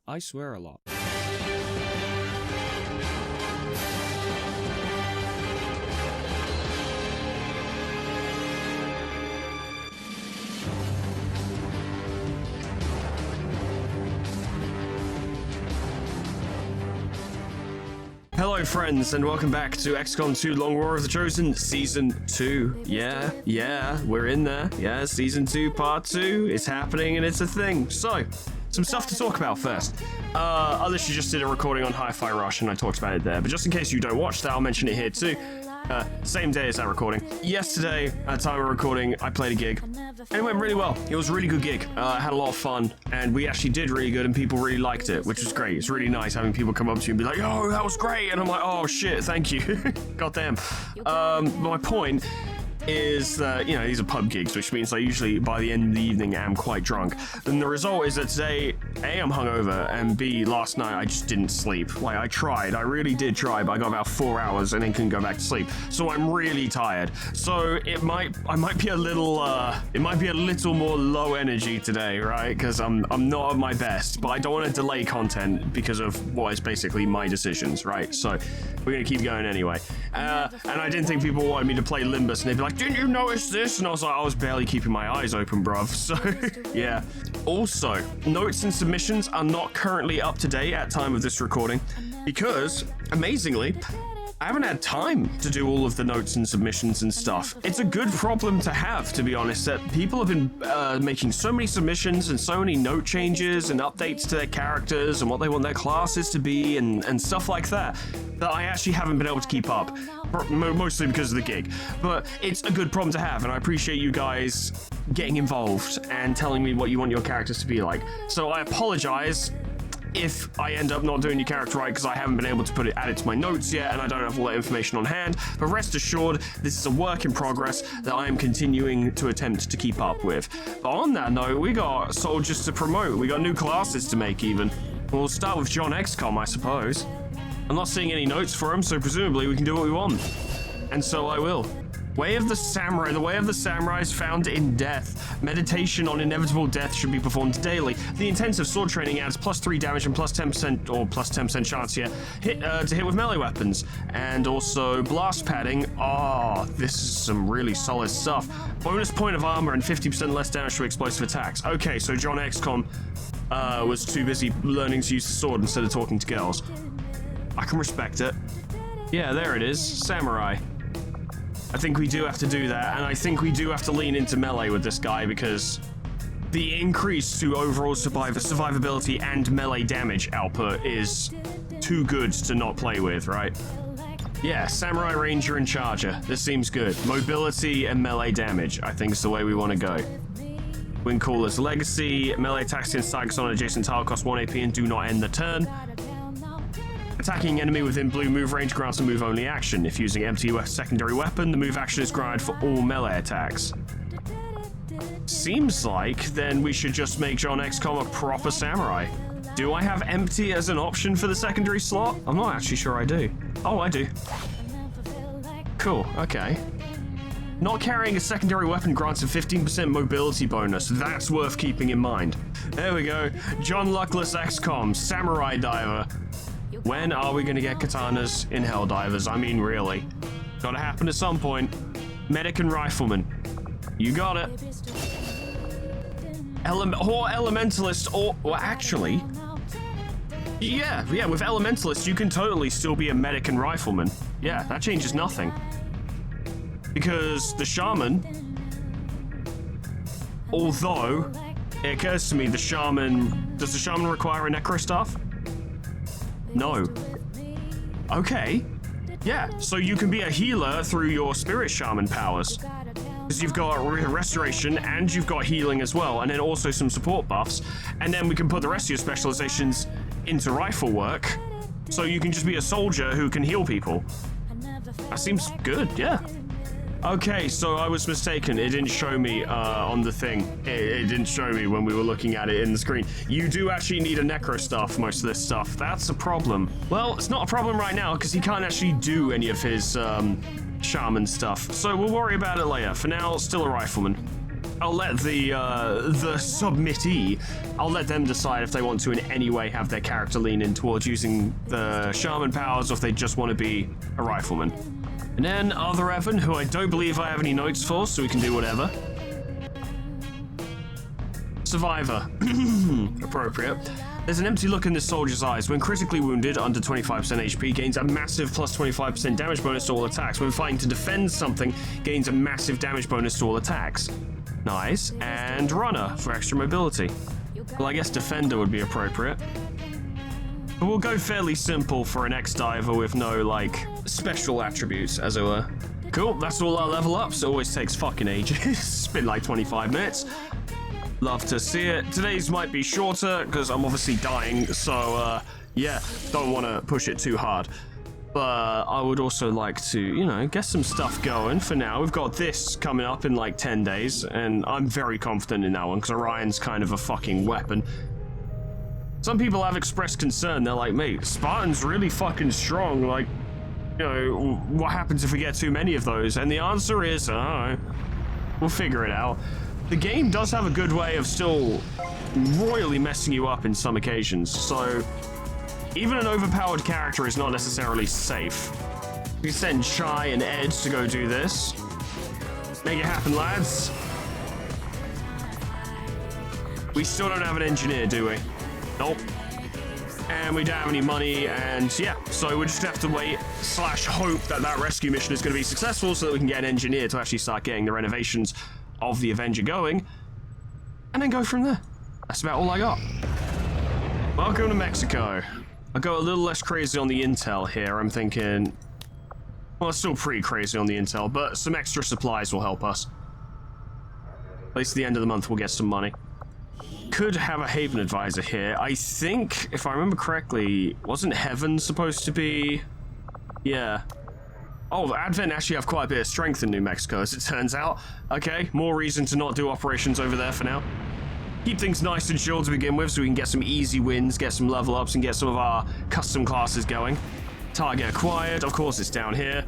I swear a lot. Hello friends, and welcome back to XCOM 2 Long War of the Chosen Season 2. Yeah, we're in there. Yeah, Season 2 Part 2 is happening and it's a thing. So, some stuff to talk about first. I literally just did a recording on Hi-Fi Rush and I talked about it there, but just in case you don't watch that, I'll mention it here too. Same day as that recording. Yesterday, at the time of recording, I played a gig, and it went really well. It was a really good gig. I had a lot of fun, and we actually did really good, and people really liked it, which was great. It's really nice having people come up to you and be like, "Oh, that was great," and I'm like, "Oh shit, thank you." Goddamn. My point is that, you know, these are pub gigs, which means I usually, by the end of the evening, am quite drunk. And the result is that today, A, I'm hungover, and B, last night I just didn't sleep. Like, I tried, I really did try, but I got about 4 hours and then couldn't go back to sleep. So I'm really tired. So I might be a little, more low energy today, right? Because I'm not at my best, but I don't want to delay content because of what is basically my decisions, right? So we're gonna keep going anyway. And I didn't think people wanted me to play Limbus, and they'd be like, "Didn't you notice this?" And I was like, I was barely keeping my eyes open, bruv. So, yeah. Also, notes and submissions are not currently up to date at time of this recording because, amazingly, I haven't had time to do all of the notes and submissions and stuff. It's a good problem to have, to be honest, that people have been making so many submissions and so many note changes and updates to their characters and what they want their classes to be and stuff like that I actually haven't been able to keep up, mostly because of the gig. But it's a good problem to have, and I appreciate you guys getting involved and telling me what you want your characters to be like. So I apologize if I end up not doing your character right because I haven't been able to add it to my notes yet and I don't have all that information on hand, but rest assured this is a work in progress that I am continuing to attempt to keep up with. But on that note, we got soldiers to promote, we got new classes to make even. We'll start with John XCOM, I suppose. I'm not seeing any notes for him, so presumably we can do what we want. And so I will. Way of the Samurai. The way of the Samurai is found in death. Meditation on inevitable death should be performed daily. The intensive sword training adds +3 damage and plus 10% or plus 10% chance here to hit with melee weapons. And also blast padding. Oh, this is some really solid stuff. Bonus point of armor and 50% less damage to explosive attacks. Okay, so John XCOM was too busy learning to use the sword instead of talking to girls. I can respect it. Yeah, there it is. Samurai. I think we do have to do that, and I think we do have to lean into melee with this guy because the increase to overall survivability and melee damage output is too good to not play with, right? Yeah, Samurai, Ranger, and Charger. This seems good. Mobility and melee damage, I think is the way we want to go. Wind Caller's Legacy. Melee attacks against targets on adjacent tile cost 1 AP and do not end the turn. Attacking enemy within blue move range grants a move-only action. If using empty secondary weapon, the move action is granted for all melee attacks. Seems like then we should just make John XCOM a proper samurai. Do I have empty as an option for the secondary slot? I'm not actually sure I do. Oh, I do. Cool, okay. Not carrying a secondary weapon grants a 15% mobility bonus. That's worth keeping in mind. There we go. John Luckless XCOM, Samurai Diver. When are we going to get katanas in Helldivers? I mean, really. Gotta happen at some point. Medic and Rifleman. You got it. Or Elementalist, or actually... Yeah, with Elementalist, you can totally still be a Medic and Rifleman. Yeah, that changes nothing. Because the Shaman... Although, it occurs to me, the Shaman... Does the Shaman require a Necrostaff? No. Okay. Yeah, so you can be a healer through your Spirit Shaman powers. Because you've got restoration and you've got healing as well, and then also some support buffs. And then we can put the rest of your specializations into rifle work, so you can just be a soldier who can heal people. That seems good, yeah. Okay, so I was mistaken. It didn't show me on the thing. It didn't show me when we were looking at it in the screen. You do actually need a Necrostaff for most of this stuff. That's a problem. Well, it's not a problem right now because he can't actually do any of his shaman stuff. So we'll worry about it later. For now, still a Rifleman. I'll let the submittee, I'll let them decide if they want to in any way have their character lean in towards using the shaman powers or if they just want to be a rifleman. And then other Evan, who I don't believe I have any notes for, so we can do whatever. Survivor. Appropriate. There's an empty look in the soldier's eyes. When critically wounded, under 25% HP, gains a massive plus 25% damage bonus to all attacks. When fighting to defend something, gains a massive damage bonus to all attacks. Nice. And runner for extra mobility. Well, I guess defender would be appropriate. But we'll go fairly simple for an X-diver with no, like, special attributes, as it were. Cool, that's all our level ups. It always takes fucking ages. It's been like 25 minutes. Love to see it. Today's might be shorter because I'm obviously dying, so yeah, don't want to push it too hard. But I would also like to, you know, get some stuff going for now. We've got this coming up in like 10 days, and I'm very confident in that one because Orion's kind of a fucking weapon. Some people have expressed concern. They're like, mate, Spartan's really fucking strong. Like, you know, what happens if we get too many of those? And the answer is, I don't know. We'll figure it out. The game does have a good way of still royally messing you up in some occasions, so even an overpowered character is not necessarily safe. We send Chai and Ed to go do this. Make it happen, lads. We still don't have an engineer, do we? Nope. And we don't have any money, and yeah, so we just have to wait / hope that that rescue mission is going to be successful so that we can get an engineer to actually start getting the renovations of the Avenger going, and then go from there. That's about all I got. Welcome to Mexico. I'll go a little less crazy on the intel here. I'm thinking, well, it's still pretty crazy on the intel, but some extra supplies will help us. At least at the end of the month, we'll get some money. Could have a Haven advisor here. I think, if I remember correctly, wasn't Heaven supposed to be... Yeah. Oh, Advent actually have quite a bit of strength in New Mexico, as it turns out. Okay, more reason to not do operations over there for now. Keep things nice and chill to begin with, so we can get some easy wins, get some level ups, and get some of our custom classes going. Target acquired, of course it's down here.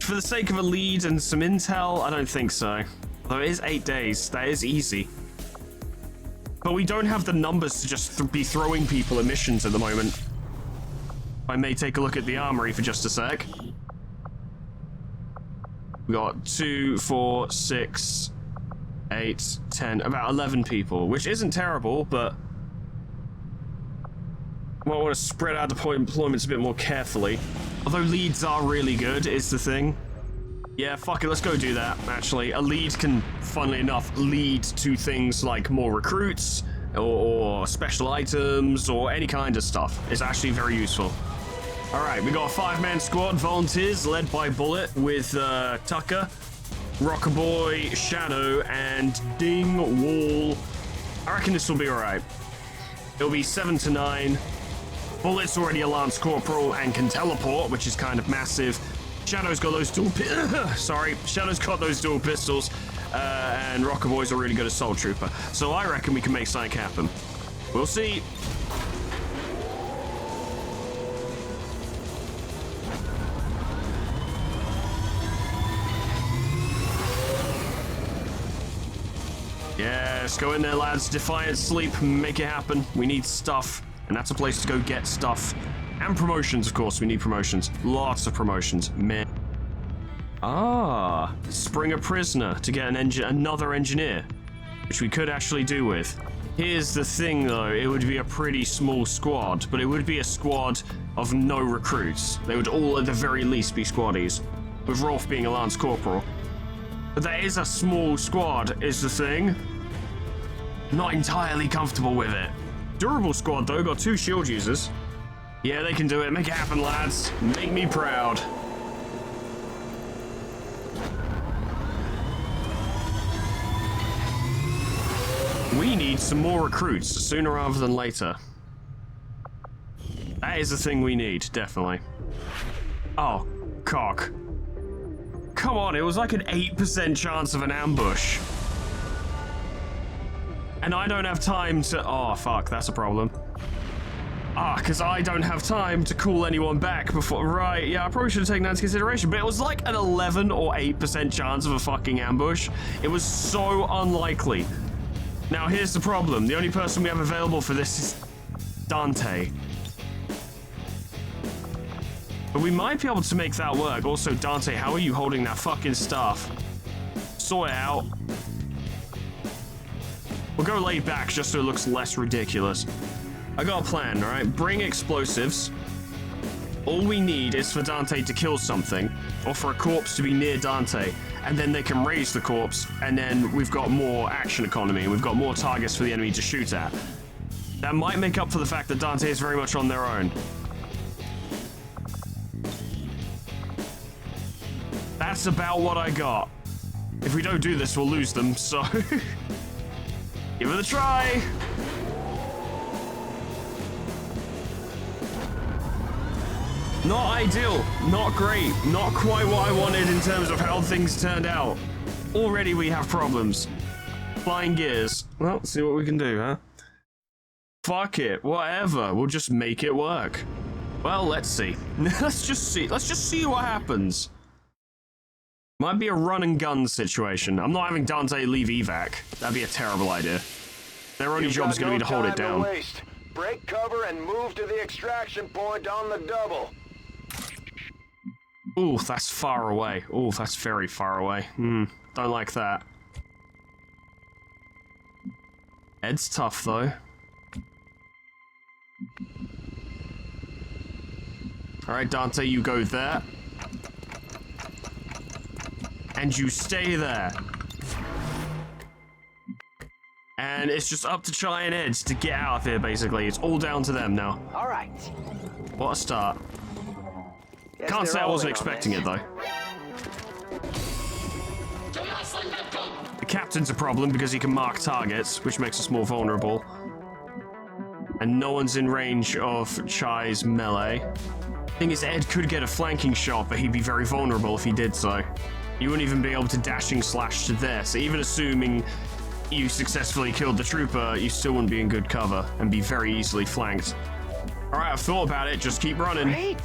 For the sake of a lead and some intel, I don't think so. Although it is 8 days, that is easy. But we don't have the numbers to just be throwing people at missions at the moment. I may take a look at the armory for just a sec. We got 2, 4, 6, 8, 10, about 11 people, which isn't terrible, but well, I want to spread out deployments a bit more carefully. Although leads are really good, is the thing. Yeah, fuck it, let's go do that, actually. A lead can, funnily enough, lead to things like more recruits, or special items, or any kind of stuff. It's actually very useful. Alright, we got a 5-man squad, volunteers, led by Bullet, with Tucker, Rockaboy, Shadow, and Ding Wall. I reckon this will be alright. It'll be 7 to 9. Bullet's already a Lance Corporal and can teleport, which is kind of massive. Shadow's got those Shadow's got those dual pistols, and Rockaboy's a really good assault trooper. So I reckon we can make something happen. We'll see. Yes, go in there, lads. Defiant sleep, make it happen. We need stuff, and that's a place to go get stuff. And promotions, of course. We need promotions. Lots of promotions, man. Ah, spring a prisoner to get another engineer, which we could actually do with. Here's the thing, though. It would be a pretty small squad, but it would be a squad of no recruits. They would all, at the very least, be squaddies, with Rolf being a Lance Corporal. But that is a small squad, is the thing. Not entirely comfortable with it. Durable squad, though. Got 2 shield users. Yeah, they can do it. Make it happen, lads. Make me proud. We need some more recruits sooner rather than later. That is the thing we need, definitely. Oh, cock. Come on, it was like an 8% chance of an ambush. And I don't have time to... Oh, fuck, that's a problem. because I don't have time to call anyone back before. Right, yeah, I probably should have taken that into consideration, but it was like an 11 or 8% chance of a fucking ambush. It was so unlikely. Now, here's the problem. The only person we have available for this is Dante. But we might be able to make that work. Also, Dante, how are you holding that fucking staff? Sort it out. We'll go laid back just so it looks less ridiculous. I got a plan, alright? Bring explosives. All we need is for Dante to kill something, or for a corpse to be near Dante, and then they can raise the corpse, and then we've got more action economy, and we've got more targets for the enemy to shoot at. That might make up for the fact that Dante is very much on their own. That's about what I got. If we don't do this, we'll lose them, so... give it a try! Not ideal, not great, not quite what I wanted in terms of how things turned out. Already we have problems. Flying gears. Well, let's see what we can do, huh? Fuck it, whatever, we'll just make it work. Well, let's see. Let's just see what happens. Might be a run and gun situation. I'm not having Dante leave evac. That'd be a terrible idea. Their only job is going to be to hold it down. Break cover and move to the extraction point on the double. Ooh, that's far away. Ooh, that's very far away. Don't like that. Ed's tough, though. Alright, Dante, you go there. And you stay there. And it's just up to Chai and Ed to get out of here, basically. It's all down to them now. All right. What a start. Can't say I wasn't expecting it, though. The captain's a problem because he can mark targets, which makes us more vulnerable. And no one's in range of Chai's melee. Thing is, Ed could get a flanking shot, but he'd be very vulnerable if he did so. You wouldn't even be able to dashing slash to there, so even assuming you successfully killed the trooper, you still wouldn't be in good cover and be very easily flanked. Alright, I've thought about it, just keep running. Great.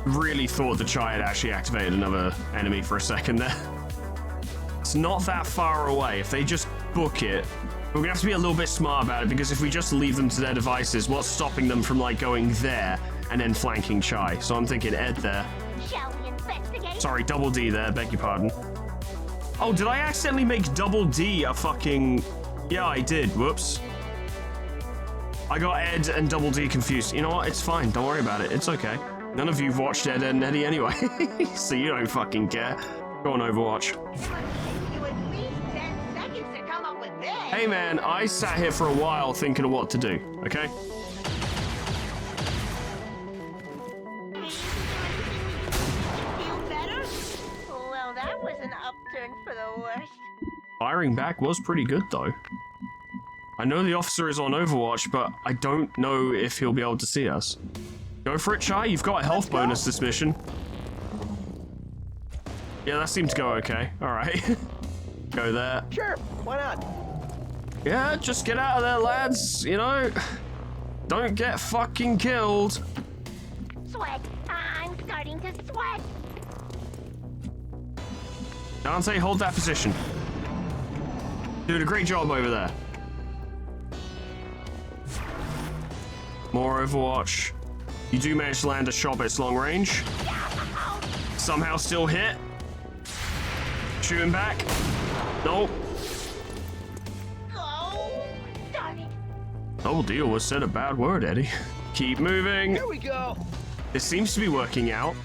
Really thought the Chai had actually activated another enemy for a second there. It's not that far away. If they just book it, we're gonna have to be a little bit smart about it, because if we just leave them to their devices, what's stopping them from like going there and then flanking Chai? So I'm thinking Ed there. Shall we investigate? Sorry, double D there, beg your pardon. Oh, did I accidentally make double D a fucking... Yeah, I did, whoops. I got Ed and double D confused. You know what, it's fine, don't worry about it, it's okay. None of you've watched Ed and Eddie anyway, so you don't fucking care. Go on, Overwatch. Hey man, I sat here for a while thinking of what to do, okay? Feel better? Well, that was an upturn for the worst. Firing back was pretty good though. I know the officer is on Overwatch, but I don't know if he'll be able to see us. Go for it, Chai. You've got a health bonus this mission. Yeah, that seemed to go okay. Alright. Go there. Sure, why not? Yeah, just get out of there, lads. You know, don't get fucking killed. Sweat. I'm starting to sweat. Dante, hold that position. Doing a great job over there. More Overwatch. You do manage to land a shot, but it's long range. Somehow still hit. Shooting back. Nope. Oh, darn it. Double deal was said a bad word, Eddie. Keep moving. Here we go. This seems to be working out.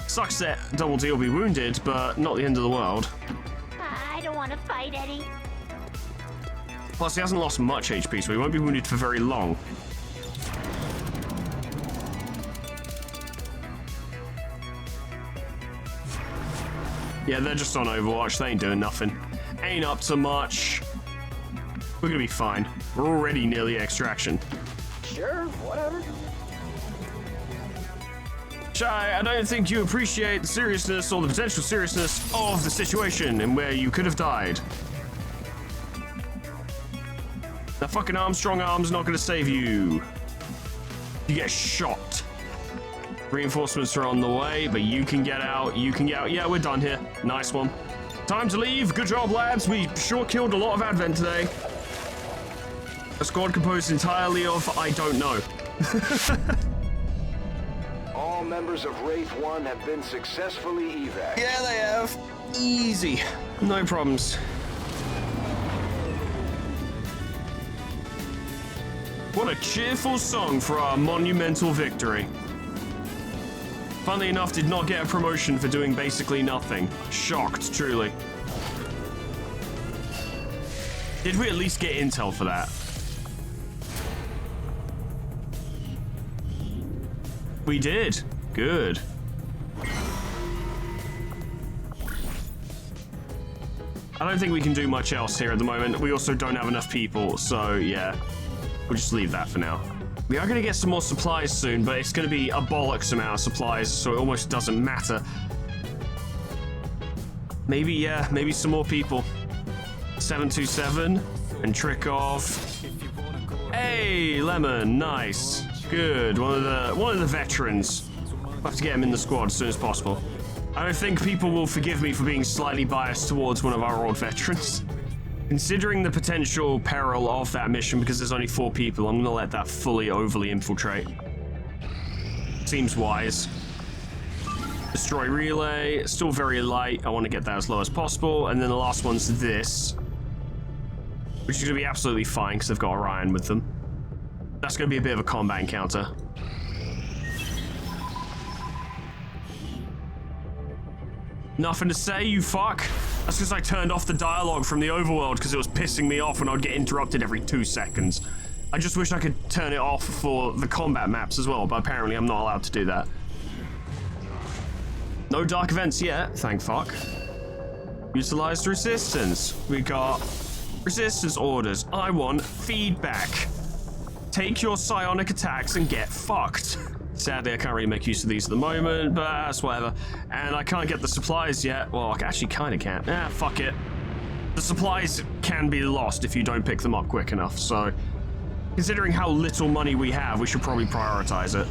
Sucks that Double D will be wounded, but not the end of the world. I don't want to fight, Eddie. Plus, he hasn't lost much HP, so he won't be wounded for very long. Yeah, they're just on Overwatch. They ain't doing nothing. Ain't up to much. We're gonna be fine. We're already near the extraction. Sure, whatever. Shy, I don't think you appreciate the seriousness or the potential seriousness of the situation and where you could have died. That fucking Armstrong arm's not gonna save you. You get shot. Reinforcements are on the way, but you can get out. You can get out. Yeah, we're done here. Nice one. Time to leave. Good job, lads. We sure killed a lot of Advent today. A squad composed entirely of I don't know. All members of Wraith 1 have been successfully evac. Yeah, they have. Easy. No problems. What a cheerful song for our monumental victory. Funnily enough, did not get a promotion for doing basically nothing. Shocked, truly. Did we at least get intel for that? We did. Good. I don't think we can do much else here at the moment. We also don't have enough people, so yeah. We'll just leave that for now. We are going to get some more supplies soon, but it's going to be a bollocks amount of supplies, so it almost doesn't matter. Maybe, yeah, maybe some more people. 727 and trick off. Hey, Lemon, nice. Good, one of the veterans. We'll have to get him in the squad as soon as possible. I don't think people will forgive me for being slightly biased towards one of our old veterans. Considering the potential peril of that mission, because there's only 4 people, I'm gonna let that fully overly infiltrate. Seems wise. Destroy relay, still very light. I want to get that as low as possible. And then the last one's this, which is gonna be absolutely fine because they've got Orion with them. That's gonna be a bit of a combat encounter. Nothing to say, you fuck. That's because I turned off the dialogue from the overworld because it was pissing me off and I'd get interrupted every 2 seconds. I just wish I could turn it off for the combat maps as well, but apparently I'm not allowed to do that. No dark events yet, thank fuck. Utilized resistance. We got resistance orders. I want feedback. Take your psionic attacks and get fucked. Sadly, I can't really make use of these at the moment, but that's whatever. And I can't get the supplies yet. Well, I actually kind of can't. Fuck it. The supplies can be lost if you don't pick them up quick enough, so considering how little money we have, we should probably prioritize it.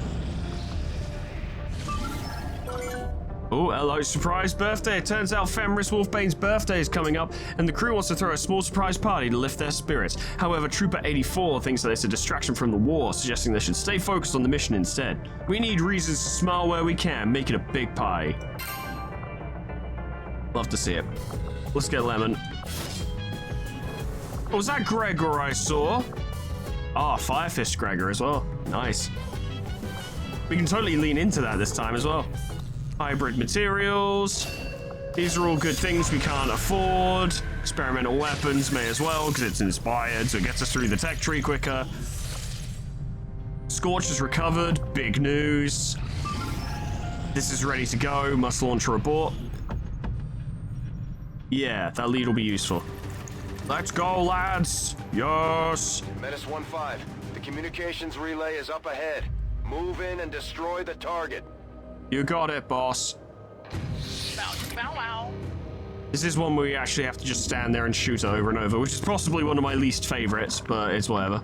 Oh, hello, surprise birthday. It turns out Fenris Wolfbane's birthday is coming up, and the crew wants to throw a small surprise party to lift their spirits. However, Trooper 84 thinks that it's a distraction from the war, suggesting they should stay focused on the mission instead. We need reasons to smile where we can, make it a big party. Love to see it. Let's get Lemon. Oh, was that Gregor I saw? Ah, Firefist Gregor as well. Nice. We can totally lean into that this time as well. Hybrid materials. These are all good things we can't afford. Experimental weapons may as well, because it's inspired, so it gets us through the tech tree quicker. Scorch is recovered. Big news. This is ready to go. Must launch a report. Yeah, that lead will be useful. Let's go, lads. Yes. Menace 1-5. The communications relay is up ahead. Move in and destroy the target. You got it, boss. Bow wow. This is one where you actually have to just stand there and shoot over and over, which is possibly one of my least favorites, but it's whatever.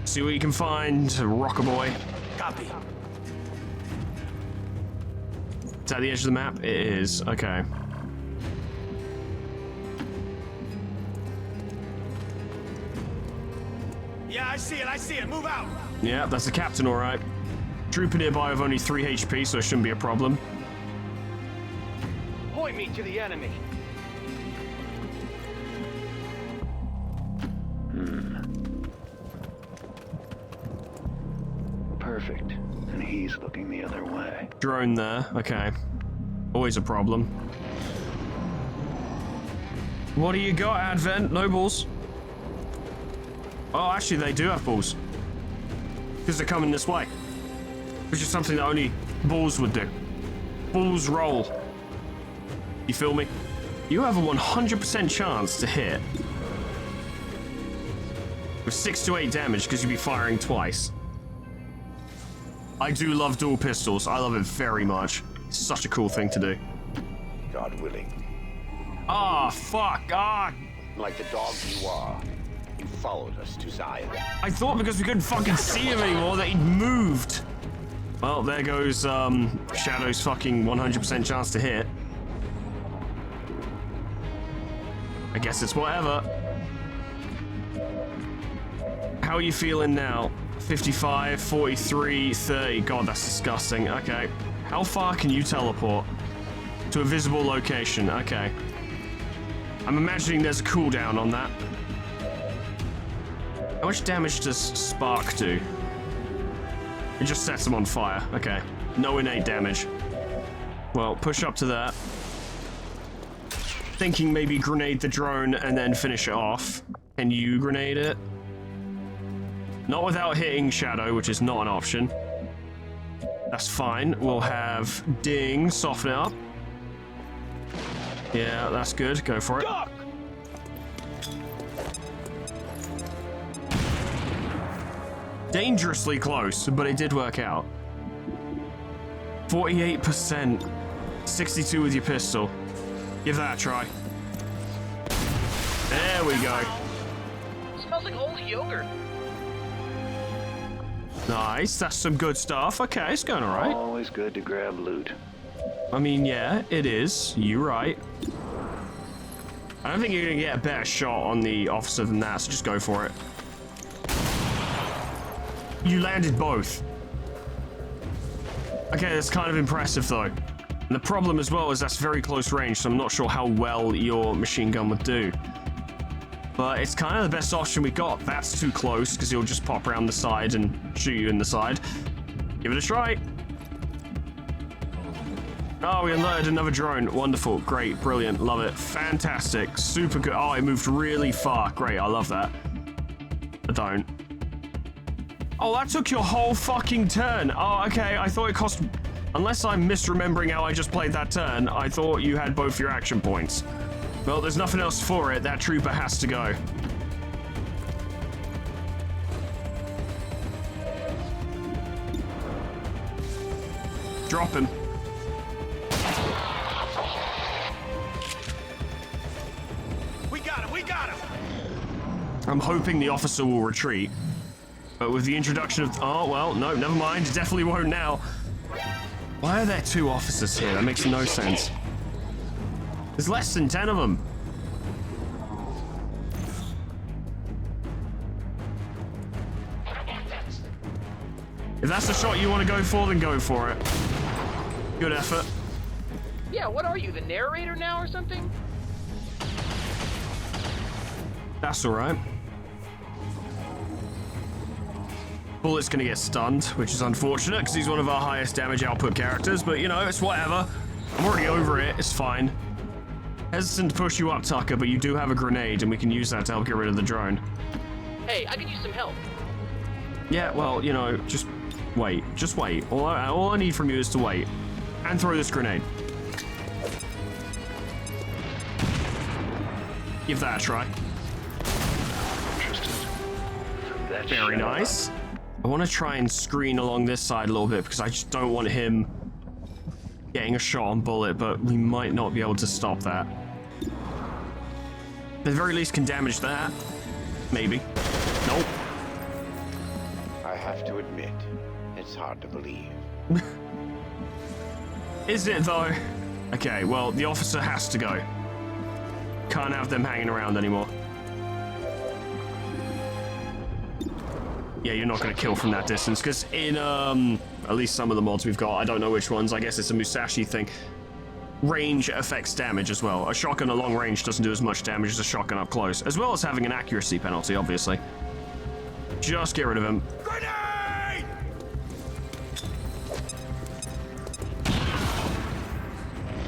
See what you can find, rocker boy. Copy. Is that the edge of the map? It is. Okay. Yeah, I see it. Move out. Yeah, that's the captain, all right. Trooper nearby with only 3 HP, so it shouldn't be a problem. Point me to the enemy. Perfect. And he's looking the other way. Drone there. Okay. Always a problem. What do you got, Advent? No balls. Oh, actually, they do have balls. Because they're coming this way. Which is something that only balls would do. Balls roll. You feel me? You have a 100% chance to hit. With 6 to 8 damage because you'd be firing twice. I do love dual pistols. I love it very much. It's such a cool thing to do. God willing. Ah, fuck. Ah. Like the dog you are, you followed us to Zion. I thought because we couldn't fucking see him anymore that he'd moved. Well, there goes Shadow's fucking 100% chance to hit. I guess it's whatever. How are you feeling now? 55, 43, 30. God, that's disgusting. Okay. How far can you teleport? To a visible location. Okay. I'm imagining there's a cooldown on that. How much damage does Spark do? It just sets them on fire. Okay. No innate damage. Well, push up to that. Thinking maybe grenade the drone and then finish it off. Can you grenade it? Not without hitting Shadow, which is not an option. That's fine. We'll have Ding soften it up. Yeah, that's good. Go for it. Duck! Dangerously close, but it did work out. 48%. 62 with your pistol. Give that a try. There we go. Smells like old yogurt. Nice. That's some good stuff. Okay, it's going all right. Always good to grab loot. I mean, yeah, it is. You're right. I don't think you're going to get a better shot on the officer than that, so just go for it. You landed both. Okay, that's kind of impressive, though. And the problem as well is that's very close range, so I'm not sure how well your machine gun would do. But it's kind of the best option we got. That's too close, because he'll just pop around the side and shoot you in the side. Give it a try. Oh, we unloaded another drone. Wonderful. Great. Brilliant. Love it. Fantastic. Super good. Oh, it moved really far. Great. I love that. I don't. Oh, that took your whole fucking turn. Oh, okay. I thought it cost... Unless I'm misremembering how I just played that turn, I thought you had both your action points. Well, there's nothing else for it. That trooper has to go. Drop him. We got him! We got him! I'm hoping the officer will retreat. But with the introduction of... Oh, well, no, never mind. Definitely won't now. Why are there two officers here? That makes no sense. There's less than 10 of them. If that's the shot you want to go for, then go for it. Good effort. Yeah, what are you, the narrator now or something? That's alright. Bullet's gonna get stunned, which is unfortunate because he's one of our highest damage output characters, but you know, it's whatever. I'm already over it, it's fine. Hesitant to push you up, Tucker, but you do have a grenade and we can use that to help get rid of the drone. Hey, I could use some help. Yeah, well, you know, just wait. Just wait. All I need from you is to wait. And throw this grenade. Give that a try. Interested. That's Very nice. I want to try and screen along this side a little bit because I just don't want him getting a shot on Bullet, but we might not be able to stop that. At the very least can damage that. Maybe. Nope. I have to admit, it's hard to believe. Is it though? Okay, well, the officer has to go. Can't have them hanging around anymore. Yeah, you're not going to kill from that distance, because in, at least some of the mods we've got, I don't know which ones, I guess it's a Musashi thing, range affects damage as well. A shotgun at long range doesn't do as much damage as a shotgun up close, as well as having an accuracy penalty, obviously. Just get rid of him. Grenade!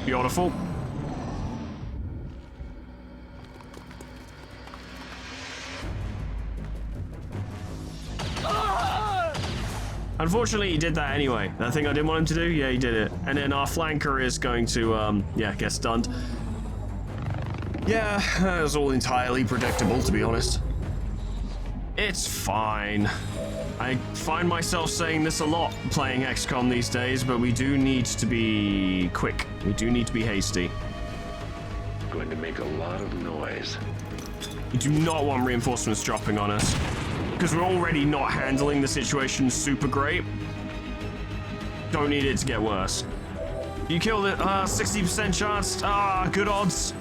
Beautiful. Unfortunately, he did that anyway. That thing I didn't want him to do, yeah, he did it. And then our flanker is going to, yeah, get stunned. Yeah, that was all entirely predictable, to be honest. It's fine. I find myself saying this a lot playing XCOM these days, but we do need to be quick. We do need to be hasty. Going to make a lot of noise. We do not want reinforcements dropping on us, because we're already not handling the situation super great. Don't need it to get worse. You killed it. 60% chance. Good odds.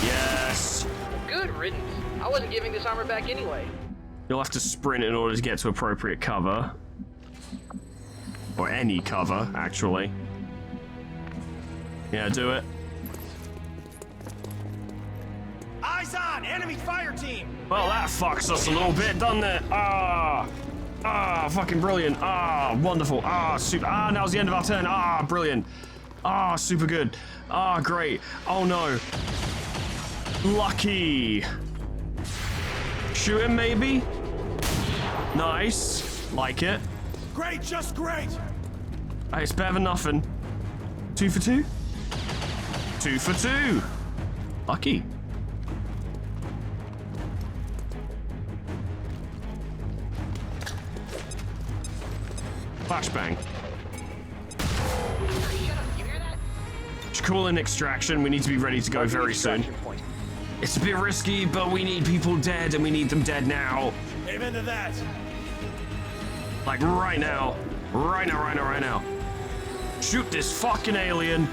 Yes. Good riddance. I wasn't giving this armor back anyway. You'll have to sprint in order to get to appropriate cover. Or any cover, actually. Yeah, do it. Eyes on! Enemy fire team! Well, that fucks us a little bit, doesn't it? Fucking brilliant. Wonderful. Super. Now's the end of our turn. Brilliant. Super good. Great. Oh no. Lucky. Shoot him, maybe? Nice. Like it. Great, just great! Hey, it's better than nothing. 2 for 2? 2 for 2. Lucky. Flashbang. You hear that? Just call in extraction. We need to be ready to go very soon. Point. It's a bit risky, but we need people dead, and we need them dead now. Amen to that. Like right now. Right now. Shoot this fucking alien.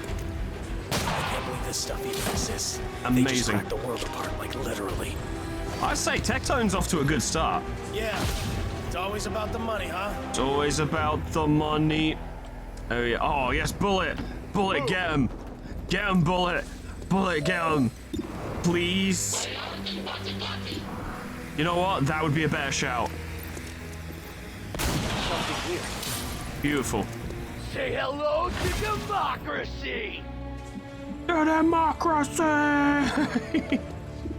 I can't believe this stuff even exists. They just Amazing. cracked the world apart, like literally. I say Tectone's off to a good start. Yeah, it's always about the money, huh? It's always about the money. Oh yeah. Oh yes, Bullet. Bullet, get him. Get him, Bullet. Bullet, get him. Please. You know what? That would be a better shout. Something weird. Beautiful. Say hello to democracy! The democracy! I'm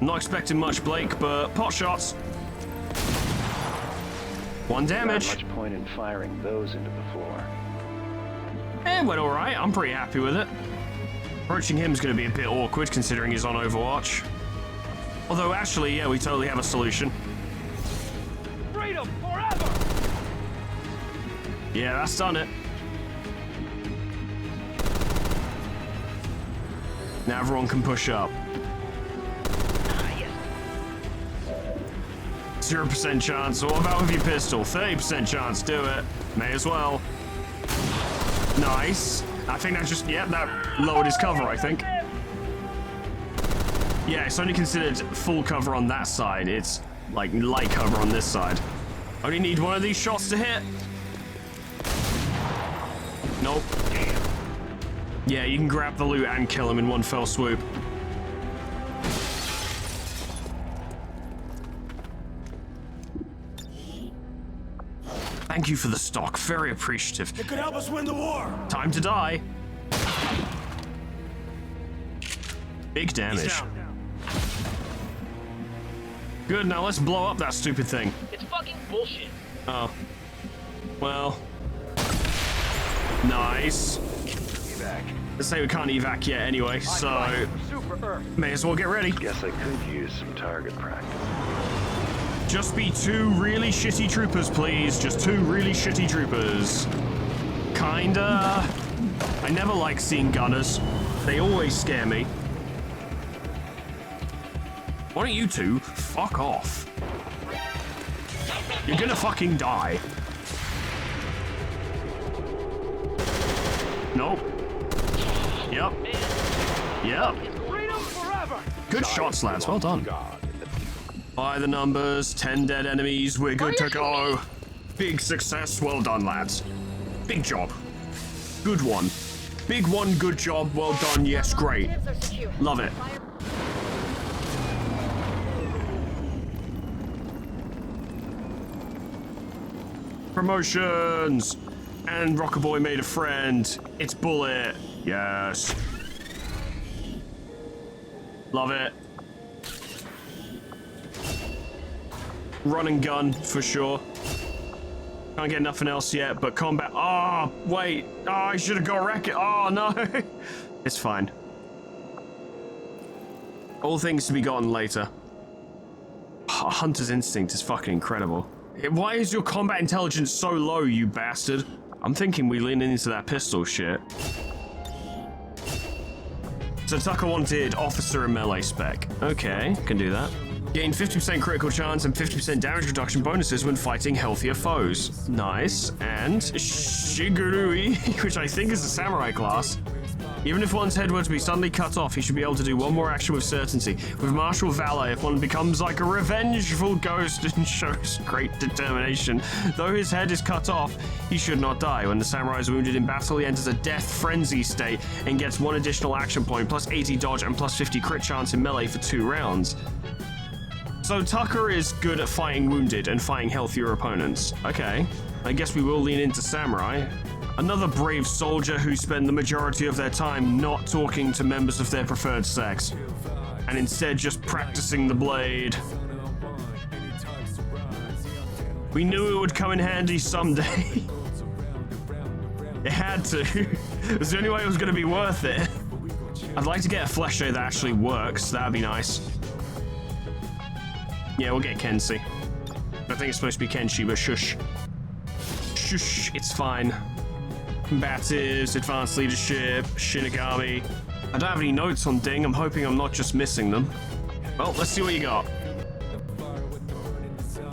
not expecting much, Blake, but pot shots. 1 Not damage. much point in firing those into the floor. Went alright. I'm pretty happy with it. Approaching him's going to be a bit awkward considering he's on Overwatch. Although, actually, yeah, we totally have a solution. Freedom forever! Yeah, that's done it. Now everyone can push up. 0% chance. What about with your pistol? 30% chance. Do it. May as well. Nice. I think that just, that lowered his cover, I think. Yeah, it's only considered full cover on that side. It's like light cover on this side. Only need one of these shots to hit. Nope. Yeah, you can grab the loot and kill him in one fell swoop. Thank you for the stock. Very appreciative. It could help us win the war. Time to die. Big damage. Good, now let's blow up that stupid thing. It's fucking bullshit. Oh. Well. Nice. Let's say we can't evac yet anyway, so may as well get ready. Guess I could use some target practice. Just be 2 really shitty troopers, please. Just 2 really shitty troopers. Kinda. I never like seeing gunners. They always scare me. Why don't you 2 fuck off? You're gonna fucking die. Nope. Yep. Freedom forever! Good shots, lads. Well done. By the numbers, 10 dead enemies. We're good to go. Big success. Well done, lads. Big job. Good one. Big one, good job. Well done. Yes, great. Love it. Promotions. And Rocker Boy made a friend. It's Bullet. Yes. Love it. Run and gun, for sure. Can't get nothing else yet, but combat. Oh, wait. Oh, I should have got Wreck-It. Oh, no. It's fine. All things to be gotten later. Oh, Hunter's Instinct is fucking incredible. Why is your combat intelligence so low, you bastard? I'm thinking we lean into that pistol shit. So Tucker wanted officer and melee spec. Okay, can do that. Gain 50% critical chance and 50% damage reduction bonuses when fighting healthier foes. Nice. And Shigurui, which I think is a samurai class. Even if one's head were to be suddenly cut off, he should be able to do one more action with certainty. With martial valor, if one becomes like a revengeful ghost and shows great determination. Though his head is cut off, he should not die. When the samurai is wounded in battle, he enters a death frenzy state and gets one additional action point, plus 80 dodge and plus 50 crit chance in melee for 2 rounds. So Tucker is good at fighting wounded and fighting healthier opponents. Okay, I guess we will lean into samurai. Another brave soldier who spend the majority of their time not talking to members of their preferred sex, and instead just practicing the blade. We knew it would come in handy someday. It had to. It was the only way it was going to be worth it. I'd like to get a flesher that actually works. That'd be nice. Yeah, we'll get Kenshi. I think it's supposed to be Kenshi, but shush. Shush, it's fine. Combatives, advanced leadership, Shinigami. I don't have any notes on Ding. I'm hoping I'm not just missing them. Well, let's see what you got.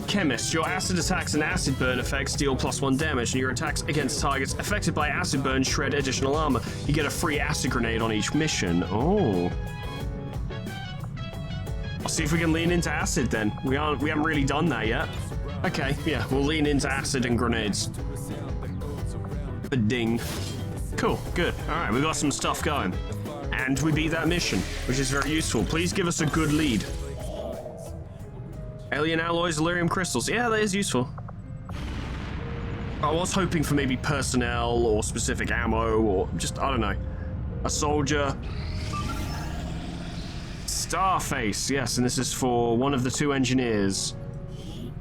Chemist. Your acid attacks and acid burn effects deal +1 damage, and your attacks against targets affected by acid burn shred additional armor. You get a free acid grenade on each mission. Oh. I'll see if we can lean into acid then. We haven't really done that yet. Okay, yeah, we'll lean into acid and grenades. Ding. Cool, good. Alright, we got some stuff going. And we beat that mission, which is very useful. Please give us a good lead. Alien alloys, Elerium crystals. Yeah, that is useful. I was hoping for maybe personnel or specific ammo or just, I don't know. A soldier. Starface, yes, and this is for one of the 2 engineers.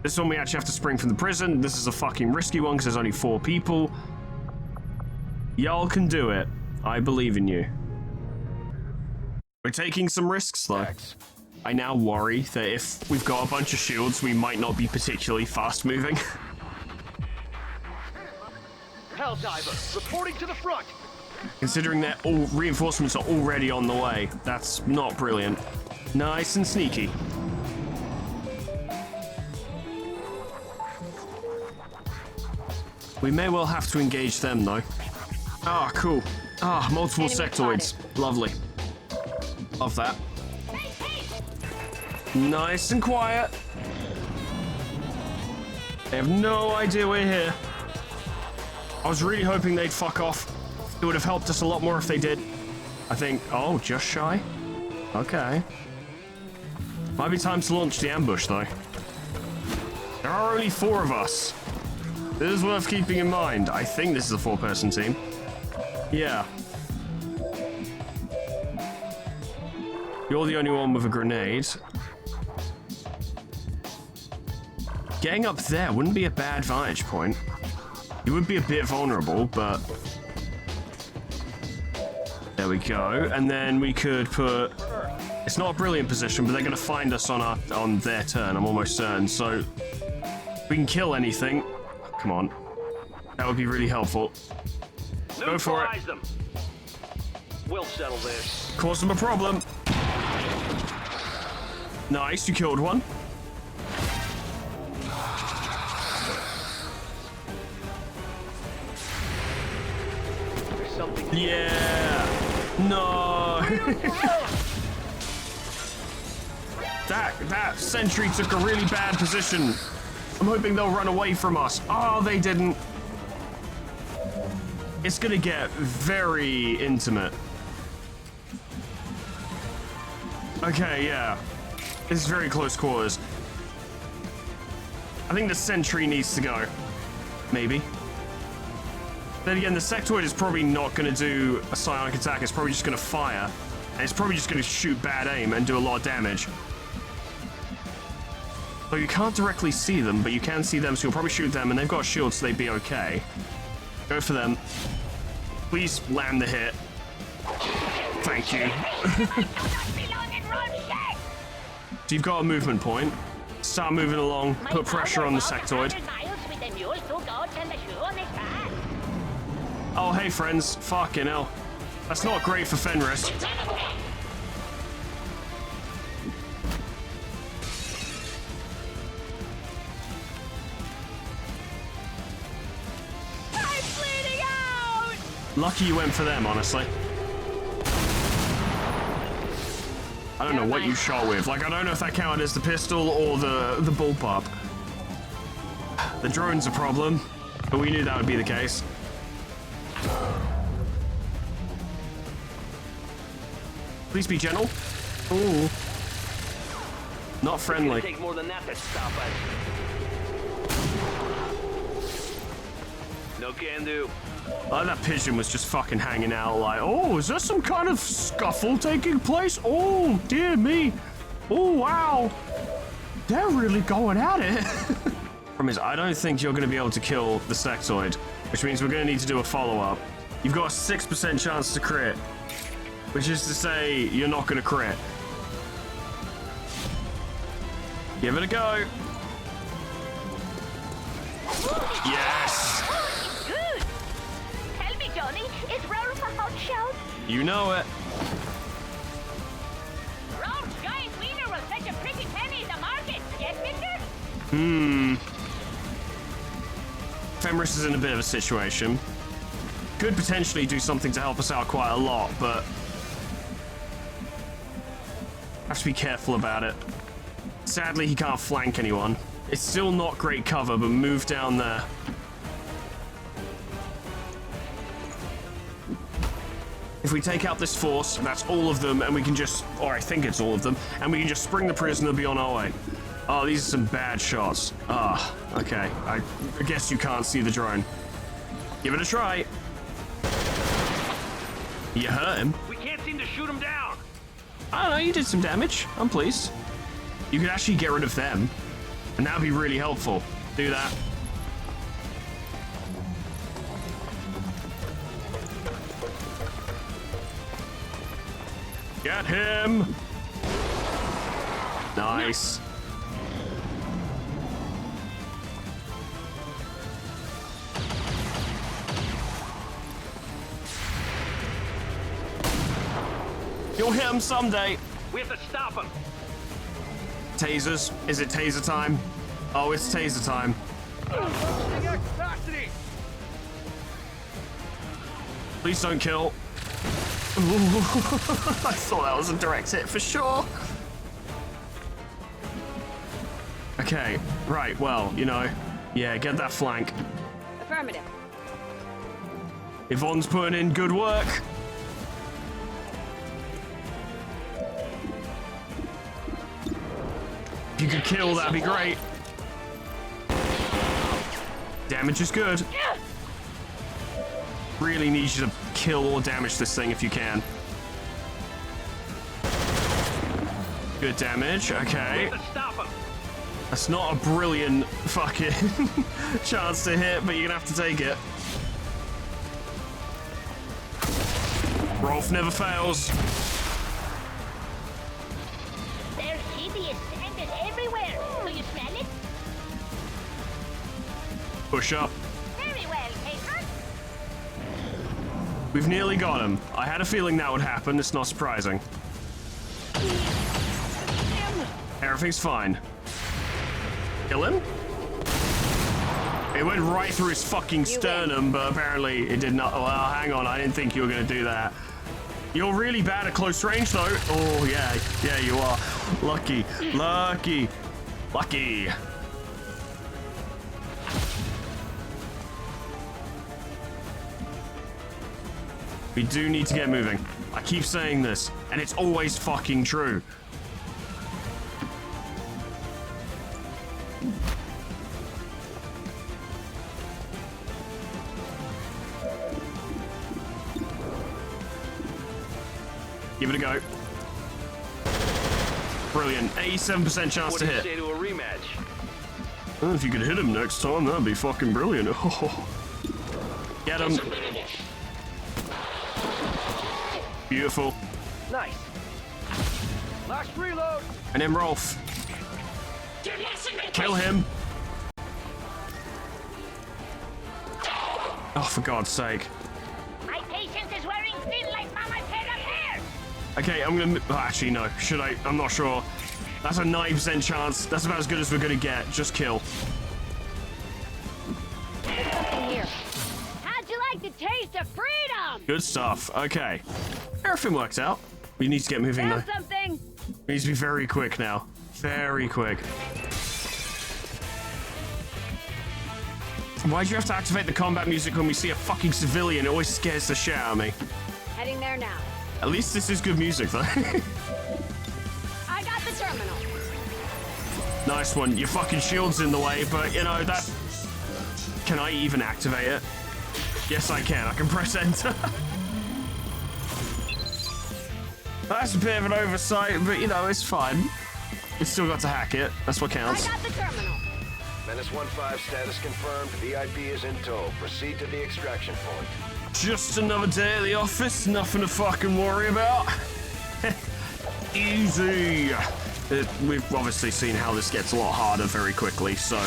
This one we actually have to spring from the prison. This is a fucking risky one because there's only 4 people. Y'all can do it. I believe in you. We're taking some risks, though. I now worry that if we've got a bunch of shields, we might not be particularly fast-moving. Helldiver, reporting to the front! Considering that all reinforcements are already on the way, that's not brilliant. Nice and sneaky. We may well have to engage them, though. Ah, cool. Ah, multiple sectoids. Lovely. Love that. Nice and quiet. They have no idea we're here. I was really hoping they'd fuck off. It would have helped us a lot more if they did. I think... Oh, just shy? Okay. Might be time to launch the ambush, though. There are only 4 of us. This is worth keeping in mind. I think this is a 4-person team. Yeah. You're the only one with a grenade. Getting up there wouldn't be a bad vantage point. You would be a bit vulnerable, but... There we go. And then we could put... It's not a brilliant position, but they're going to find us on their turn, I'm almost certain. So, if we can kill anything... Come on. That would be really helpful. Go for it. Them. We'll settle this. Cause them a problem. Nice, you killed one. There's something. Yeah. No. that sentry took a really bad position. I'm hoping they'll run away from us. Oh, they didn't. It's gonna get very intimate. Okay, yeah. This is very close quarters. I think the sentry needs to go. Maybe. Then again, the sectoid is probably not gonna do a psionic attack. It's probably just gonna fire. And it's probably just gonna shoot bad aim and do a lot of damage. So you can't directly see them, but you can see them, so you'll probably shoot them, and they've got a shield, so they'd be okay. Go for them. Please land the hit. Thank you. So you've got a movement point. Start moving along. Put pressure on the sectoid. Oh, hey, friends. Fucking hell. That's not great for Fenris. I'm bleeding out! Lucky you went for them, honestly. I don't know what you shot with. Like, I don't know if that counted as the pistol or the bullpup. The drone's a problem, but we knew that would be the case. Please be gentle. Ooh. Not friendly. Take more than that to stop us. No can do. Like that pigeon was just fucking hanging out like, oh, is there some kind of scuffle taking place? Oh, dear me. Oh, wow. They're really going at it. Problem is, I don't think you're going to be able to kill the sectoid, which means we're going to need to do a follow-up. You've got a 6% chance to crit, which is to say you're not going to crit. Give it a go. Yes. Good! Tell me, Johnny, is Rolf a hot shot? You know it. Rolf's giant wiener will fetch a pretty penny in the market. Yes, mister? Fenris is in a bit of a situation. Could potentially do something to help us out quite a lot, but have to be careful about it. Sadly, he can't flank anyone. It's still not great cover, but move down there. If we take out this force, that's all of them, and we can just, or I think it's all of them, and we can just spring the prisoner and be on our way. Oh, these are some bad shots. Ah, okay. I guess you can't see the drone. Give it a try. You hurt him. We can't seem to shoot him down. I don't know, you did some damage. I'm pleased. You could actually get rid of them, and that would be really helpful. Do that. Get him! Nice. You'll hit him someday. We have to stop him. Tasers. Is it taser time? Oh, it's taser time. Capacity. Please don't kill. Ooh. I thought that was a direct hit for sure. Okay, right, well, you know, yeah, get that flank. Affirmative. Yvonne's putting in good work. If you could kill, that'd be great. Damage is good. Really need you to kill or damage this thing if you can. Good damage, okay. Stop him. That's not a brilliant fucking chance to hit, but you're gonna have to take it. Rolf never fails. There's hideous sand everywhere. Do you smell it? Push up. Very well, Patron. We've nearly got him. I had a feeling that would happen. It's not surprising. Everything's fine. Kill him? It went right through his fucking sternum, but apparently it did not. Well, hang on. I didn't think you were going to do that. You're really bad at close range, though. Oh, yeah. Yeah, you are. Lucky. Lucky. Lucky. We do need to get moving. I keep saying this, and it's always fucking true. Give it a go. Brilliant. 87% chance What to do you hit. say to a rematch? Well, if you could hit him next time, that'd be fucking brilliant. Get him. Beautiful. Nice. Last reload. And then Rolf. Kill him. Oh, for God's sake. My patient is wearing thin like Mama's head of hair. Okay, I'm gonna... Oh, actually, no. Should I? I'm not sure. That's a 9% chance. That's about as good as we're gonna get. Just kill. Here. How'd you like the taste of freedom? Good stuff. Okay. Everything works out. We need to get moving, though. Something. We need to be very quick now. Very quick. Why'd you have to activate the combat music when we see a fucking civilian? It always scares the shit out of me. Heading there now. At least this is good music, though. I got the terminal. Nice one. Your fucking shield's in the way, but, you know, that... Can I even activate it? Yes, I can. I can press enter. That's a bit of an oversight, but, you know, it's fine. It's still got to hack it. That's what counts. I got the terminal. Menace 1-5 status confirmed. VIP is in tow. Proceed to the extraction point. Just another day at the office. Nothing to fucking worry about. Easy. We've obviously seen how this gets a lot harder very quickly, so,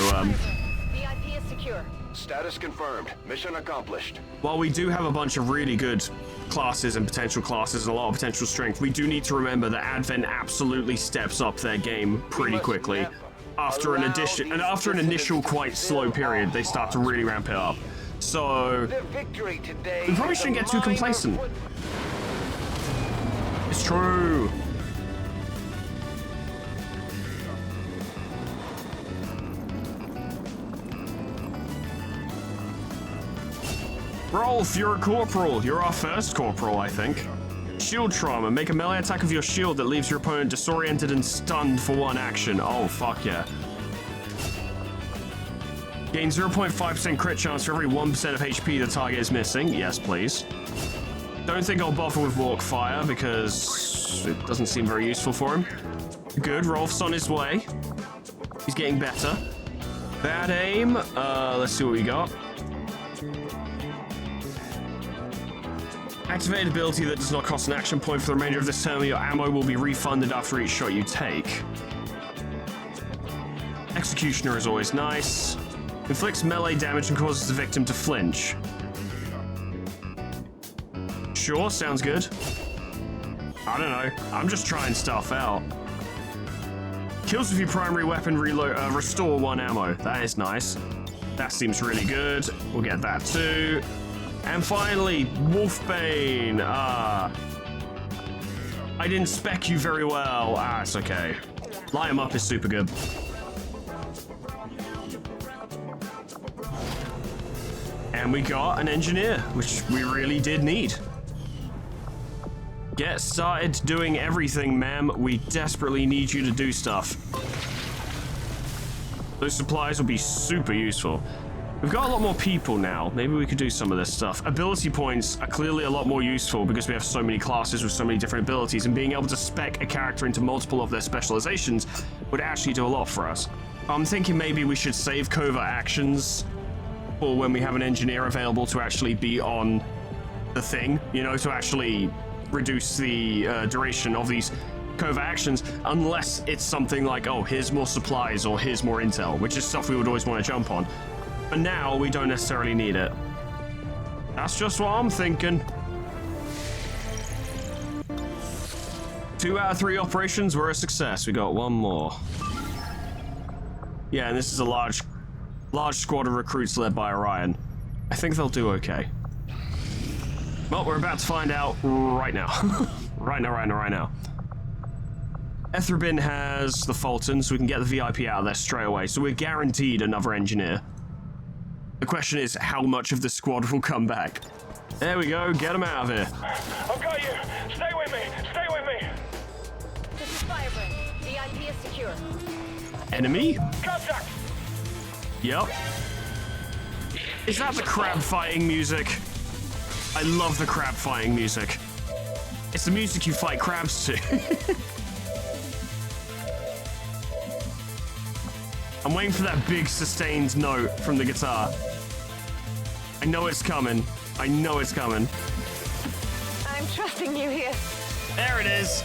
VIP is secure. Status confirmed. Mission accomplished. while we do have a bunch of really good classes and potential classes and a lot of potential strength, we do need to remember that Advent absolutely steps up their game pretty quickly. After an initial quite slow period, they start to really ramp it up. So The victory today. we probably is a shouldn't get too minor complacent. foot- It's true. Rolf, you're a corporal. You're our first corporal, I think. Shield trauma. Make a melee attack of your shield that leaves your opponent disoriented and stunned for one action. Oh, fuck yeah. Gain 0.5% crit chance for every 1% of HP the target is missing. Yes, please. Don't think I'll bother with walk fire because it doesn't seem very useful for him. Good, Rolf's on his way. He's getting better. Bad aim. Let's see what we got. Activate ability that does not cost an action point for the remainder of this turn. Your ammo will be refunded after each shot you take. Executioner is always nice. Inflicts melee damage and causes the victim to flinch. Sure, sounds good. I don't know. I'm just trying stuff out. Kills with your primary weapon, restore 1 ammo. That is nice. That seems really good. We'll get that too. And finally, Wolfbane. I didn't spec you very well. It's okay. Light him up is super good. And we got an engineer, which we really did need. Get started doing everything, ma'am. We desperately need you to do stuff. Those supplies will be super useful. We've got a lot more people now. Maybe we could do some of this stuff. Ability points are clearly a lot more useful because we have so many classes with so many different abilities, and being able to spec a character into multiple of their specializations would actually do a lot for us. I'm thinking maybe we should save covert actions for when we have an engineer available to actually be on the thing, you know, to actually reduce the duration of these covert actions, unless it's something like, oh, here's more supplies or here's more intel, which is stuff we would always want to jump on. But now we don't necessarily need it. That's just what I'm thinking. 2 out of 3 operations were a success. We got 1 more. Yeah, and this is a large squad of recruits led by Orion. I think they'll do okay. Well, we're about to find out right now. right now. Ethrabin has the Fulton, so we can get the VIP out of there straight away. So we're guaranteed another engineer. The question is, how much of the squad will come back? There we go, get them out of here. I've got you. Stay with me. Stay with me. This is Firebrand. VIP is secure. Enemy? Contact. Yep. Is that the crab fighting music? I love the crab fighting music. It's the music you fight crabs to. I'm waiting for that big sustained note from the guitar. I know it's coming. I know it's coming. I'm trusting you here. There it is.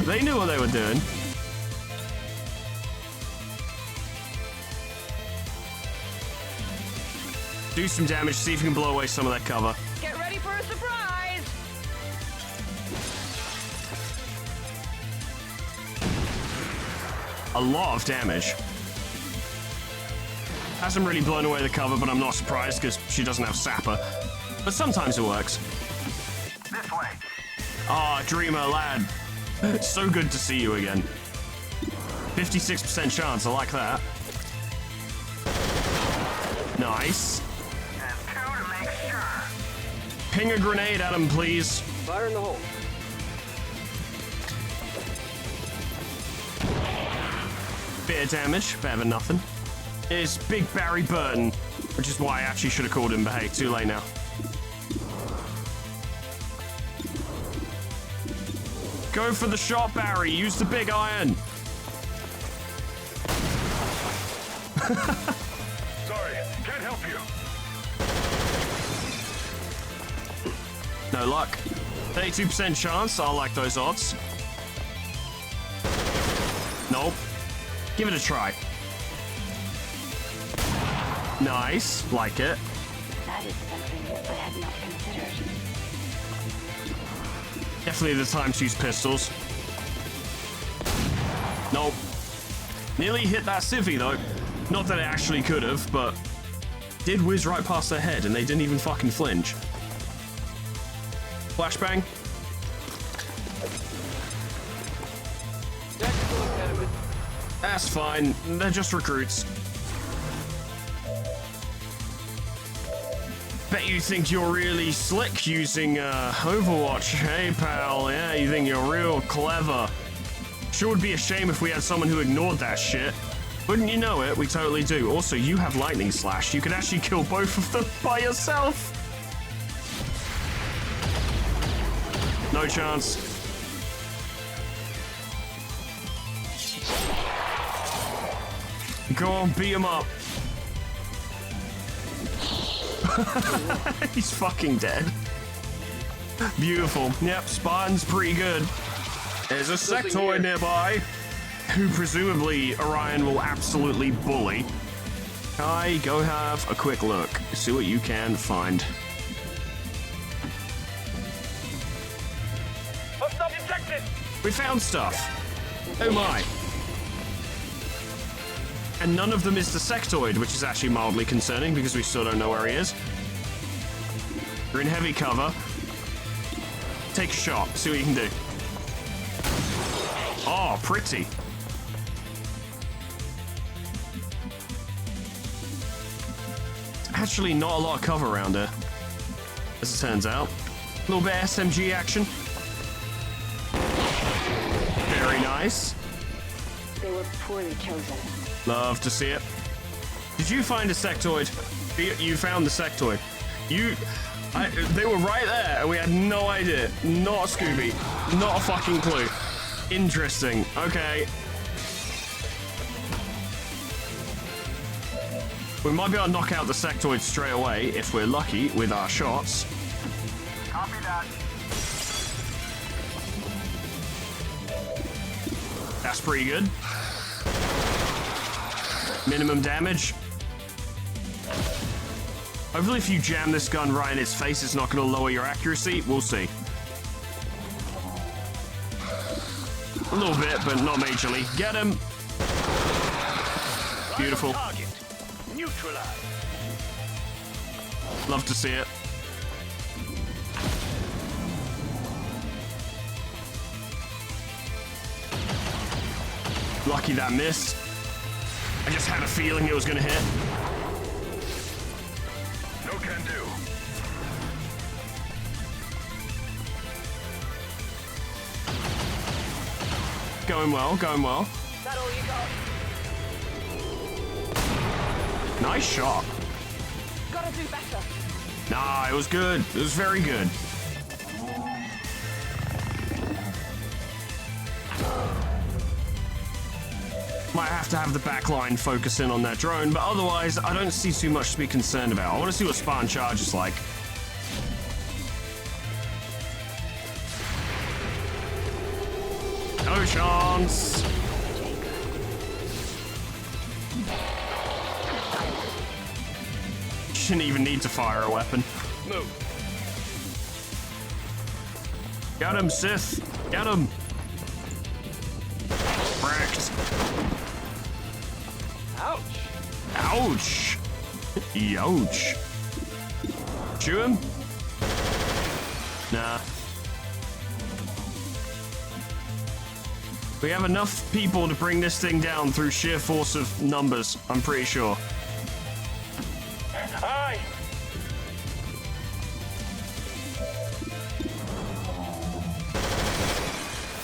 They knew what they were doing. Do some damage, see if you can blow away some of that cover. Get ready for a surprise! A lot of damage. Hasn't really blown away the cover, but I'm not surprised because she doesn't have Sapper. But sometimes it works. This way. Ah, Dreamer, lad. So good to see you again. 56% chance, I like that. Nice. And 2 to make sure. Ping a grenade at him, please. Fire in the hole. Bit of damage, better than nothing. It's Big Barry Burton, which is why I actually should have called him, but hey, too late now. Go for the shot, Barry. Use the big iron. Sorry, can't help you. No luck. 32% chance. I like those odds. Nope. Give it a try. Nice. Like it. That is something I had not considered. Definitely the time to use pistols. Nope. Nearly hit that civvy though. Not that it actually could have, but did whiz right past their head and they didn't even fucking flinch. Flashbang. That's fine. They're just recruits. Bet you think you're really slick using Overwatch. Hey, pal. Yeah, you think you're real clever. Sure would be a shame if we had someone who ignored that shit. Wouldn't you know it? We totally do. Also, you have Lightning Slash. You could actually kill both of them by yourself. No chance. Go on, beat him up. He's fucking dead. Beautiful. Yep, Spartan's pretty good. There's a sectoid nearby, who presumably Orion will absolutely bully. Kai, go have a quick look. See what you can find. Hostile detected! We found stuff. Oh my. And none of them is the sectoid, which is actually mildly concerning because we still don't know where he is. You're in heavy cover. Take a shot, see what you can do. Oh, pretty. Actually, not a lot of cover around here, as it turns out. A little bit of SMG action. Very nice. They were poorly chosen. Love to see it. Did you find a sectoid? You found the sectoid. They were right there, and we had no idea. Not a Scooby. Not a fucking clue. Interesting. Okay. We might be able to knock out the sectoid straight away if we're lucky with our shots. Copy that. That's pretty good. Minimum damage. Hopefully if you jam this gun right in its face, it's not going to lower your accuracy. We'll see. A little bit, but not majorly. Get him. Beautiful. Target. Neutralized. Love to see it. Lucky that missed. I just had a feeling it was going to hit. No can do. Going well, going well. That all you got? Nice shot. Gotta do better. Nah, it was good. It was very good. Might have to have the back line focus in on that drone, but otherwise, I don't see too much to be concerned about. I want to see what Spartan Charge is like. No chance. Shouldn't even need to fire a weapon. Move. Get him, Sith. Get him. Wrecked. Ouch. Ouch. Youch. Shoot him? Nah. We have enough people to bring this thing down through sheer force of numbers, I'm pretty sure. Aye.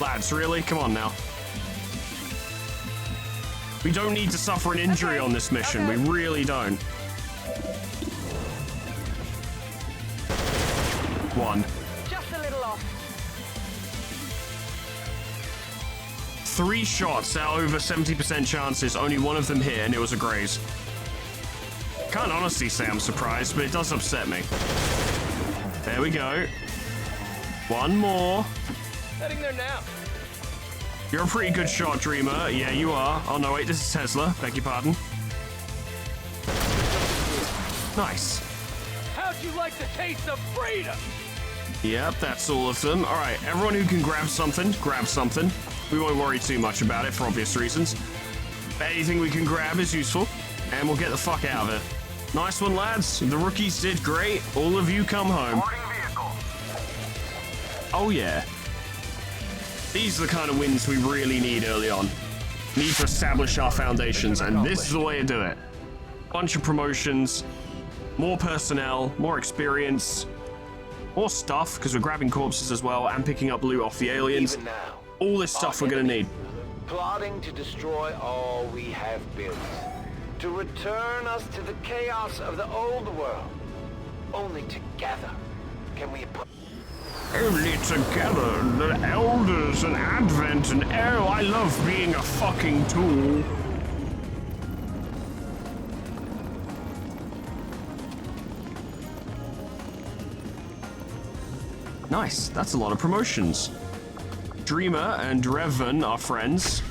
Lads, really? Come on now. We don't need to suffer an injury on this mission. We really don't. One. Just a little off. 3 shots at over 70% chances, only one of them hit, and it was a graze. Can't honestly say I'm surprised, but it does upset me. There we go. One more. Heading there now. You're a pretty good shot, Dreamer. Yeah, you are. Oh, no, wait, this is Tesla. Beg your pardon. Nice. How'd you like the taste of freedom? Yep, that's all of them. All right, everyone who can grab something, grab something. We won't worry too much about it for obvious reasons. But anything we can grab is useful, and we'll get the fuck out of it. Nice one, lads. The rookies did great. All of you come home. Oh, yeah. These are the kind of wins we really need early on. Need to establish our foundations, and this is the way to do it. Bunch of promotions, more personnel, more experience, more stuff, because we're grabbing corpses as well, and picking up loot off the aliens. Even now, All this stuff we're gonna need. plotting to destroy all we have built, to return us to the chaos of the old world. Only together can we approach. Only together, the elders and Advent, and oh, I love being a fucking tool. Nice, that's a lot of promotions. Dreamer and Revan are friends.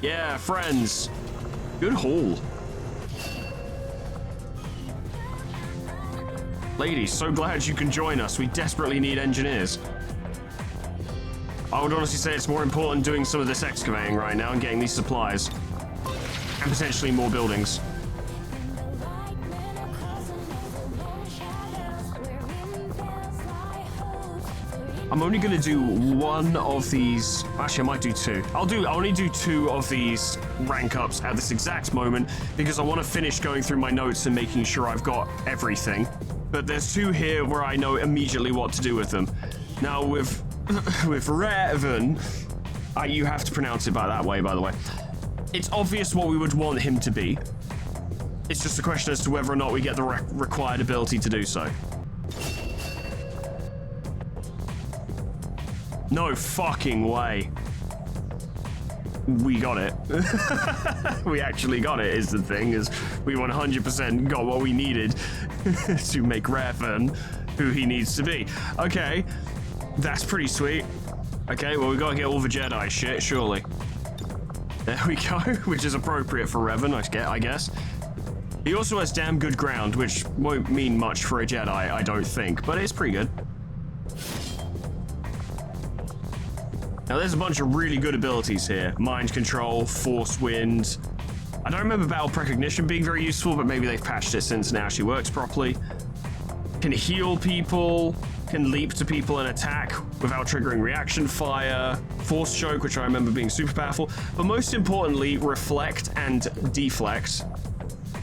Yeah, friends. Good haul. Ladies, so glad you can join us. We desperately need engineers. I would honestly say it's more important doing some of this excavating right now and getting these supplies. And potentially more buildings. I'm only going to do one of these. Actually, I might do 2. I'll only do 2 of these rank ups at this exact moment because I want to finish going through my notes and making sure I've got everything. But there's 2 here where I know immediately what to do with them. Now with Revan, you have to pronounce it by that way, by the way. It's obvious what we would want him to be. It's just a question as to whether or not we get the required ability to do so. No fucking way. We got it. We actually got it, is the thing, is we 100% got what we needed to make Revan who he needs to be. Okay, that's pretty sweet. Okay, well, we gotta get all the Jedi shit, surely. There we go, which is appropriate for Revan, I guess. He also has damn good ground, which won't mean much for a Jedi, I don't think, but it's pretty good. Now, there's a bunch of really good abilities here. Mind control, force wind. I don't remember battle precognition being very useful, but maybe they've patched it since it actually works properly. Can heal people, can leap to people and attack without triggering reaction fire. Force choke, which I remember being super powerful. But most importantly, reflect and deflect.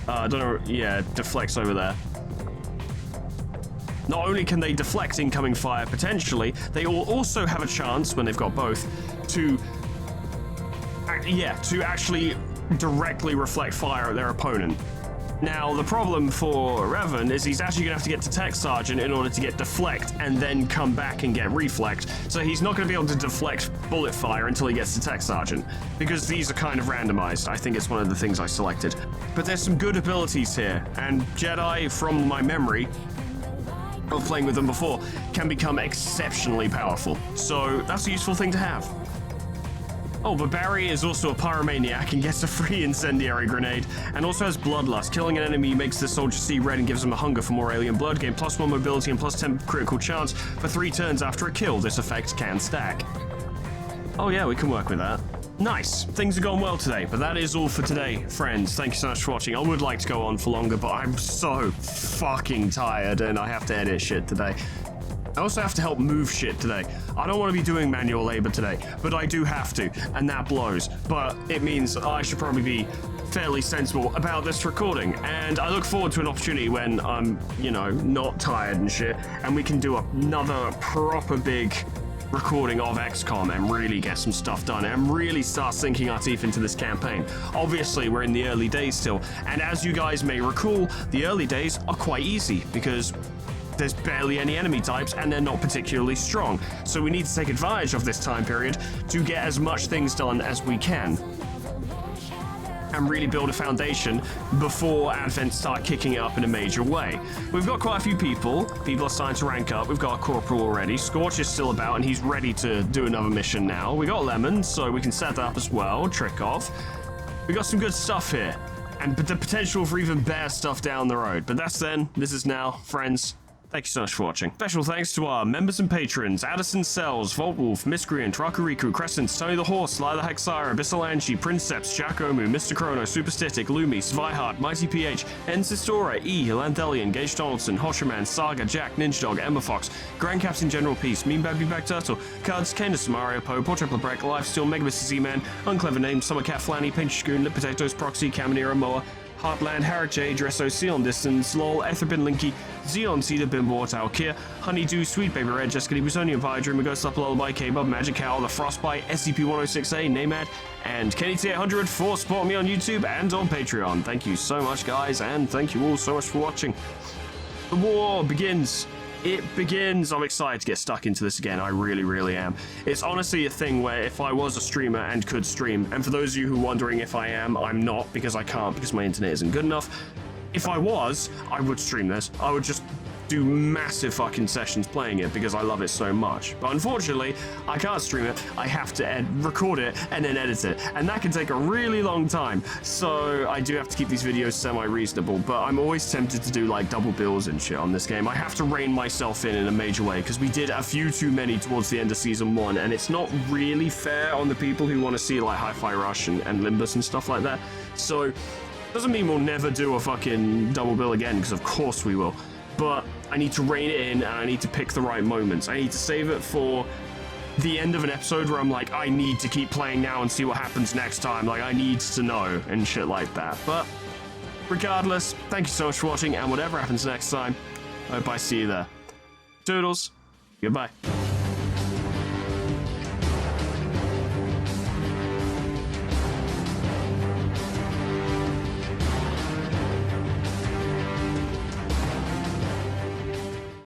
I don't know, yeah, deflect's over there. Not only can they deflect incoming fire potentially, they will also have a chance, when they've got both, to actually directly reflect fire at their opponent. Now, the problem for Revan is he's actually going to have to get to Tech Sergeant in order to get deflect and then come back and get reflect. So he's not going to be able to deflect bullet fire until he gets to Tech Sergeant, because these are kind of randomized. I think it's one of the things I selected. But there's some good abilities here, and Jedi, from my memory, of playing with them before can become exceptionally powerful. So that's a useful thing to have. Oh, but Barry is also a pyromaniac and gets a free incendiary grenade, and also has bloodlust. Killing an enemy makes the soldier see red and gives him a hunger for more alien blood. Gain +1 mobility and +10 critical chance for 3 turns after a kill. This effect can stack. Oh yeah, we can work with that. Nice. Things have gone well today, but that is all for today, friends. Thank you so much for watching. I would like to go on for longer, but I'm so fucking tired and I have to edit shit today. I also have to help move shit today. I don't want to be doing manual labor today, but I do have to, and that blows. But it means I should probably be fairly sensible about this recording, and I look forward to an opportunity when I'm, you know, not tired and shit, and we can do another proper big recording of XCOM and really get some stuff done and really start sinking our teeth into this campaign. Obviously, we're in the early days still, and as you guys may recall, the early days are quite easy because there's barely any enemy types and they're not particularly strong. So we need to take advantage of this time period to get as much things done as we can and really build a foundation before Advent start kicking it up in a major way. We've got quite a few people. People are starting to rank up. We've got a corporal already. Scorch is still about and he's ready to do another mission now. We got Lemon, so we can set that up as well. Trick off. We got some good stuff here and the potential for even better stuff down the road. But that's then. This is now, friends. Thank you so much for watching. Special thanks to our members and patrons: Addison Cells, Voltwolf, Miscreant, Rakuriku, Crescent, Tony the Horse, Lila Hexara, Bissalanchi, Princeps, Giacomo, Mr. Chrono, Superstitic, Lumi, Sviheart, Mighty PH, Ensistora, E, Landelian, Gage Donaldson, Hosherman, Saga, Jack, Ninja Dog, Ember Fox, Grand Captain General Peace, Mean Baby Back Turtle, Cards, Candace, Mario Poe, Portrait Break, Lifesteal, Megabus Z-Man, Unclever Name, Summer Cat Flanny, Pinch Scoon, Lip Potatoes, Proxy, Caminera Moa, Heartland, Harrod J, Dresso, Sion Distance, Lol, Etherbin Linky, Xeon Cedar, Bimbo, Talkia, Honeydew, Sweet Baby Red, Jessica Busonian, Vidream, Ghost Up Lullaby, K-Bub, Magic Cow, The Frostbite, SCP-106A, Namad, and KennyT800 for supporting me on YouTube and on Patreon. Thank you so much, guys, and thank you all so much for watching. The war begins. It begins. I'm excited to get stuck into this again. I really, really am. It's honestly a thing where if I was a streamer and could stream, and for those of you who are wondering if I am, I'm not because I can't because my internet isn't good enough. If I was, I would stream this. I would just do massive fucking sessions playing it because I love it so much. But unfortunately, I can't stream it. I have to record it and then edit it. And that can take a really long time. So I do have to keep these videos semi-reasonable, but I'm always tempted to do like double bills and shit on this game. I have to rein myself in a major way because we did a few too many towards the end of season 1, and it's not really fair on the people who want to see like Hi-Fi Rush and Limbus and stuff like that. So doesn't mean we'll never do a fucking double bill again, because of course we will. But I need to rein it in and I need to pick the right moments. I need to save it for the end of an episode where I'm like, I need to keep playing now and see what happens next time. Like, I need to know and shit like that. But regardless, thank you so much for watching, and whatever happens next time, I hope I see you there. Toodles. Goodbye.